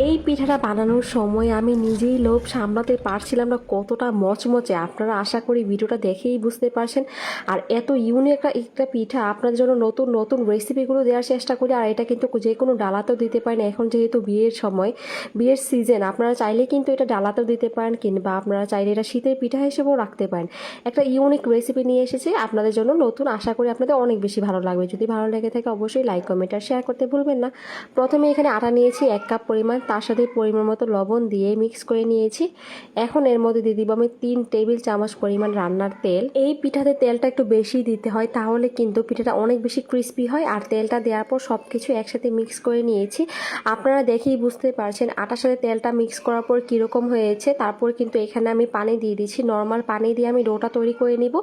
এই পিঠাটা বানানোর সময় আমি নিজেই লোভ সামলাতে পারছিলাম না, কতটা মচমচে। আপনারা আশা করি ভিডিওটা দেখেই বুঝতে পারছেন। আর এত ইউনিক একটা পিঠা আপনাদের জন্য নতুন নতুন রেসিপিগুলো দেওয়ার চেষ্টা করি। আর এটা কিন্তু যে কোনো ডালাতেও দিতে পারেন। এখন যেহেতু বিয়ের সময়, বিয়ের সিজন, আপনারা চাইলে কিন্তু এটা ডালাতেও দিতে পারেন, কিংবা আপনারা চাইলে এটা শীতের পিঠা হিসেবেও রাখতে পারেন। একটা ইউনিক রেসিপি নিয়ে এসেছি আপনাদের জন্য নতুন। আশা করি আপনাদের অনেক বেশি ভালো লাগবে। যদি ভালো লেগে থাকে অবশ্যই লাইক, কমেন্ট আর শেয়ার করতে ভুলবেন না। প্রথমে এখানে আটা নিয়েছি 1 কাপ পরিমাণ, তার সাথে পরিমাণ মতো লবণ দিয়ে মিক্স করে নিয়েছি। এখন এর মধ্যে দিয়ে দিব আমি 3 টেবিল চামচ পরিমাণ রান্নার তেল। এই পিঠাতে তেলটা একটু বেশি দিতে হয়, তাহলে কিন্তু পিঠাটা অনেক বেশি ক্রিস্পি হয়। আর তেলটা দেওয়ার পর সব কিছু একসাথে মিক্স করে নিয়েছি। আপনারা দেখেই বুঝতে পারছেন আটার সাথে তেলটা মিক্স করার পর কীরকম হয়েছে। তারপর কিন্তু এখানে আমি পানি দিয়ে দিচ্ছি। নর্মাল পানি দিয়ে আমি ডোটা তৈরি করে নিব।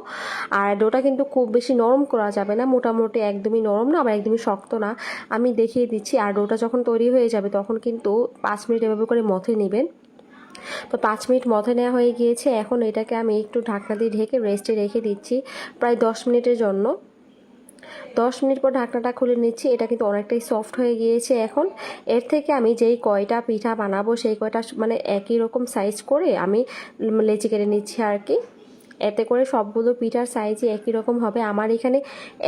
আর ডোটা কিন্তু খুব বেশি নরম করা যাবে না, মোটামুটি একদমই নরম না, আবার একদমই শক্ত না। আমি দেখিয়ে দিচ্ছি। আর ডোটা যখন তৈরি হয়ে যাবে তখন কিন্তু 5 মিনিট এভাবে করে মথে নেবেন। তো 5 মিনিট মথে নেওয়া হয়ে গিয়েছে। এখন এটাকে আমি একটু ঢাকনা দিয়ে ঢেকে রেস্টে রেখে দিচ্ছি প্রায় 10 মিনিটের জন্য। 10 মিনিট পর ঢাকনাটা খুলে নিচ্ছি। এটা কিন্তু অনেকটাই সফট হয়ে গিয়েছে। এখন এর থেকে আমি যেই কয়টা পিঠা বানাবো সেই কয়টা মানে একই রকম সাইজ করে আমি লেচি কেটে নিচ্ছি আর কি। এতে করে সবগুলো পিঠার সাইজই একই রকম হবে। আমার এখানে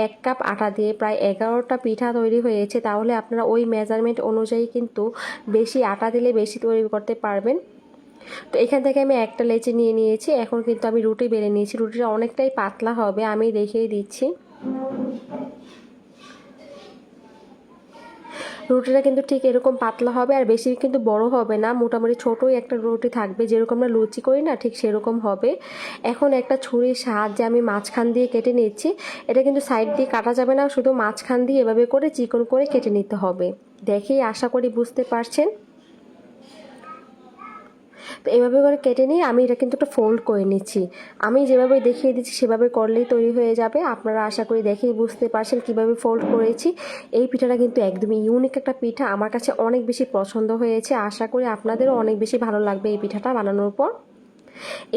1 কাপ আটা দিয়ে প্রায় 11টা পিঠা তৈরি হয়েছে। তাহলে আপনারা ওই মেজারমেন্ট অনুযায়ী কিন্তু বেশি আটা দিলে বেশি তৈরি করতে পারবেন। তো এখান থেকে আমি একটা লেচি নিয়ে নিয়েছি। এখন কিন্তু আমি রুটি বেলে নিয়েছি। রুটিটা অনেকটাই পাতলা হবে, আমি দেখিয়ে দিচ্ছি। রুটিটা কিন্তু ঠিক এরকম পাতলা হবে, আর বেশি কিন্তু বড় হবে না, মোটামুটি ছোটোই একটা রুটি থাকবে, যেরকম আমরা লুচি করি না ঠিক সেরকম হবে। এখন একটা ছুরির সাহায্যে আমি মাঝখান দিয়ে কেটে নিচ্ছি। এটা কিন্তু সাইড দিয়ে কাটা যাবে না, শুধু মাঝখান দিয়ে এভাবে করে চিকন করে কেটে নিতে হবে। দেখেই আশা করি বুঝতে পারছেন। তো এভাবে করে কেটে নিয়ে আমি এটা কিন্তু একটা ফোল্ড করে নিচ্ছি। আমি যেভাবে দেখিয়ে দিচ্ছি সেভাবে করলেই তৈরি হয়ে যাবে। আপনারা আশা করি দেখেই বুঝতে পারছেন কিভাবে ফোল্ড করেছি। এই পিঠাটা কিন্তু একদমই ইউনিক একটা পিঠা, আমার কাছে অনেক বেশি পছন্দ হয়েছে। আশা করি আপনাদেরও অনেক বেশি ভালো লাগবে এই পিঠাটা বানানোর পর।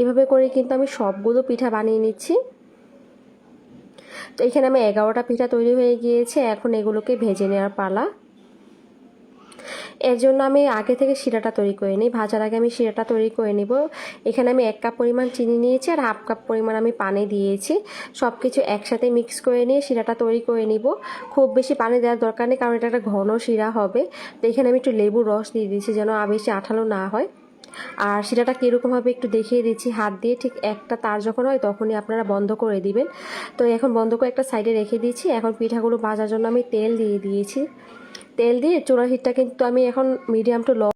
এভাবে করে কিন্তু আমি সবগুলো পিঠা বানিয়ে নিচ্ছি। তো এখানে আমি 11টা পিঠা তৈরি হয়ে গিয়েছে। এখন এগুলোকে ভেজে নেওয়ার পালা। এর জন্য আমি আগে থেকে শিরাটা তৈরি করে নিই। ভাজার আগে আমি শিরাটা তৈরি করে নিব। এখানে আমি 1 কাপ পরিমাণ চিনি নিয়েছি আর হাফ কাপ পরিমাণ আমি পানি দিয়েছি। সব কিছু একসাথে মিক্স করে নিয়ে শিরাটা তৈরি করে নিব। খুব বেশি পানি দেওয়ার দরকার নেই, কারণ এটা একটা ঘন শিরা হবে। তো এখানে আমি একটু লেবুর রস দিয়ে দিয়েছি যেন বেশি আঠালো না হয়। আর শিরাটা কীরকম হবে একটু দেখিয়ে দিচ্ছি হাত দিয়ে। ঠিক একটা তার যখন হয় তখনই আপনারা বন্ধ করে দিবেন। তো এখন বন্ধ করে একটা সাইডে রেখে দিচ্ছি। এখন পিঠাগুলো ভাজার জন্য আমি তেল দিয়ে দিয়েছি। তেল দিয়ে চুলার হিটটা কিন্তু আমি এখন মিডিয়াম টু লো